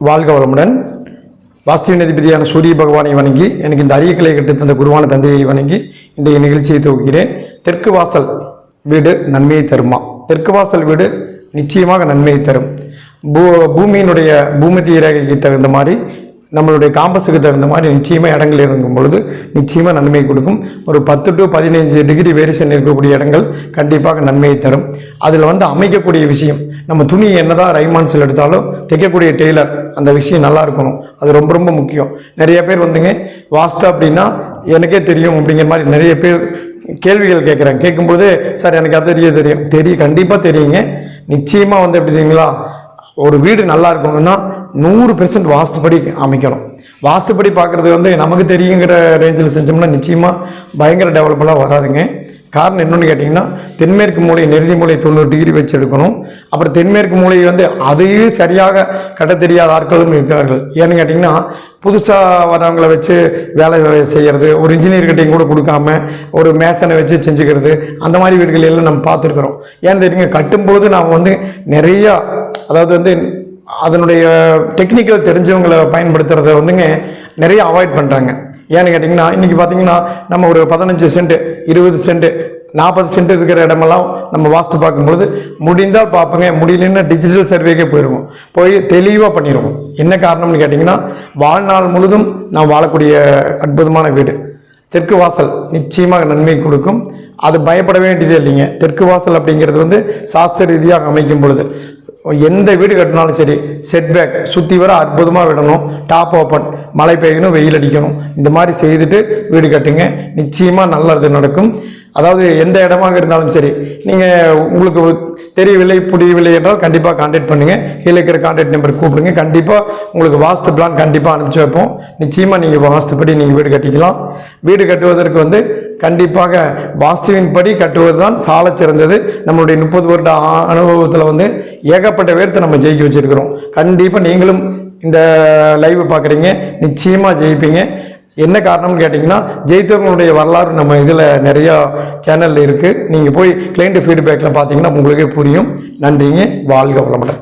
வாழ்க வளமுடன். வாஸ்து அதிபதியான சூரிய பகவானை வணங்கி எனக்கு இந்த அரிய கிளை கட்டு தந்த குருவான தந்தையை வணங்கி இன்றைய நிகழ்ச்சியை துவக்கிறேன். தெற்கு வாசல் வீடு நன்மையை தருமா? தெற்கு வாசல் வீடு நிச்சயமாக நன்மையை தரும். பூமியினுடைய பூமத்திய ரேகைக்கு தகுந்த மாதிரி நம்மளுடைய காம்பஸுக்கு தகுந்த மாதிரி நிச்சயமாக இடங்கள் இருக்கும் பொழுது நிச்சயமாக நன்மை கொடுக்கும். ஒரு 10 to 15 டிகிரி வேரியேஷன் இருக்கக்கூடிய இடங்கள் கண்டிப்பாக நன்மையை தரும். அதில் அமைக்கக்கூடிய விஷயம், நம்ம துணி என்னதான் ரைமான்ஸில் எடுத்தாலும் தைக்கக்கூடிய டெய்லர் அந்த விஷயம் நல்லா இருக்கணும். அது ரொம்ப ரொம்ப முக்கியம். நிறைய பேர் வாஸ்து அப்படின்னா எனக்கே தெரியும் அப்படிங்கிற மாதிரி நிறைய பேர் கேள்விகள் கேட்குறாங்க. கேட்கும்போது சார் எனக்கு அது தெரியும் கண்டிப்பாக தெரியுங்க. நிச்சயமாக எப்படி தெரியுங்களா, ஒரு வீடு நல்லா இருக்கணும்னா 100% வாஸ்துப்படி அமைக்கணும். வாஸ்துப்படி பார்க்குறது நமக்கு தெரியுங்கிற ரேஞ்சில் செஞ்சோம்னா நிச்சயமாக பயங்கர டெவலப்பெல்லாம் வராதுங்க. காரணம் என்னன்னு கேட்டிங்கன்னா, தென்மேற்கு மூலை நெருதி மூலை 90 டிகிரி வச்சு எடுக்கணும். அப்புறம் தென்மேற்கு மூலை அதையே சரியாக கட்ட தெரியாத ஆட்களும் இருக்கிறார்கள். ஏன்னு கேட்டிங்கன்னா, புதுசாக வரவங்களை வச்சு வேலை செய்கிறது, ஒரு இன்ஜினியர்கிட்டையும் கூட கொடுக்காம ஒரு மேசனை வச்சு செஞ்சுக்கிறது, அந்த மாதிரி வீடுகள் எல்லாம் நம்ம பார்த்துருக்குறோம். ஏன்னு தெரியுங்க, கட்டும்போது நாம் நிறையா அதாவது அதனுடைய டெக்னிக்கல் தெரிஞ்சவங்களை பயன்படுத்துறத நிறைய அவாய்ட் பண்ணுறாங்க. ஏன்னு கேட்டிங்கன்னா, இன்றைக்கி பார்த்திங்கன்னா நம்ம ஒரு 15 சென்ட் 20 சென்ட் 40 சென்ட் இருக்கிற இடமெல்லாம் நம்ம வாஸ்து பார்க்கும்பொழுது முடிந்தால் பார்ப்போங்க, முடியலன்னா டிஜிட்டல் சர்வேக்கே போய் தெளிவாக பண்ணிடுவோம். என்ன காரணம்னு கேட்டிங்கன்னா, வாழ்நாள் முழுதும் நான் வாழக்கூடிய அற்புதமான வீடு தெற்கு வாசல் நிச்சயமாக நன்மை கொடுக்கும். அது பயப்பட வேண்டியதே இல்லைங்க. தெற்கு வாசல் அப்படிங்கிறது சாஸ்திர ரீதியாக அமைக்கும் பொழுது எந்த வீடு கட்டினாலும் சரி, செட்பேக் சுற்றி வர அற்புதமாக விடணும். டாப் ஓப்பன், மழை பெய்யணும், வெயில் அடிக்கணும், இந்த மாதிரி செய்துட்டு வீடு கட்டுங்க. நிச்சயமாக நல்லது நடக்கும். அதாவது எந்த இடமாக இருந்தாலும் சரி, நீங்கள் உங்களுக்கு தெரியவில்லை புரியவில்லை என்றால் கண்டிப்பாக கான்டாக்ட் பண்ணுங்கள். கீழே இருக்கிற கான்டாக்ட் நம்பர் கூப்பிடுங்க. கண்டிப்பாக உங்களுக்கு வாஸ்து பிளான் கண்டிப்பாக அனுப்பிச்சி வைப்போம். நிச்சயமாக நீங்கள் வாஸ்துப்படி நீங்கள் வீடு கட்டிக்கலாம். வீடு கட்டுவதற்கு கண்டிப்பாக வாஸ்துவின் படி கட்டுவது தான் சால சிறந்தது. நம்மளுடைய 30 வருட அனுபவத்தில் ஏகப்பட்ட பேர்த்தை நம்ம ஜெயிக்க வச்சிருக்கிறோம். கண்டிப்பாக நீங்களும் இந்த லைவ் பார்க்குறீங்க, நிச்சயமாக ஜெயிப்பீங்க. என்ன காரணம்னு கேட்டிங்கன்னா, ஜெயித்தவங்களுடைய வரலாறு நம்ம இதில் நிறையா சேனலில் இருக்குது. நீங்கள் போய் கிளைண்ட் ஃபீட்பேக்கில் பார்த்தீங்கன்னா உங்களுக்கே புரியும். நன்றிங்க. வாழ்க வளமுடன்.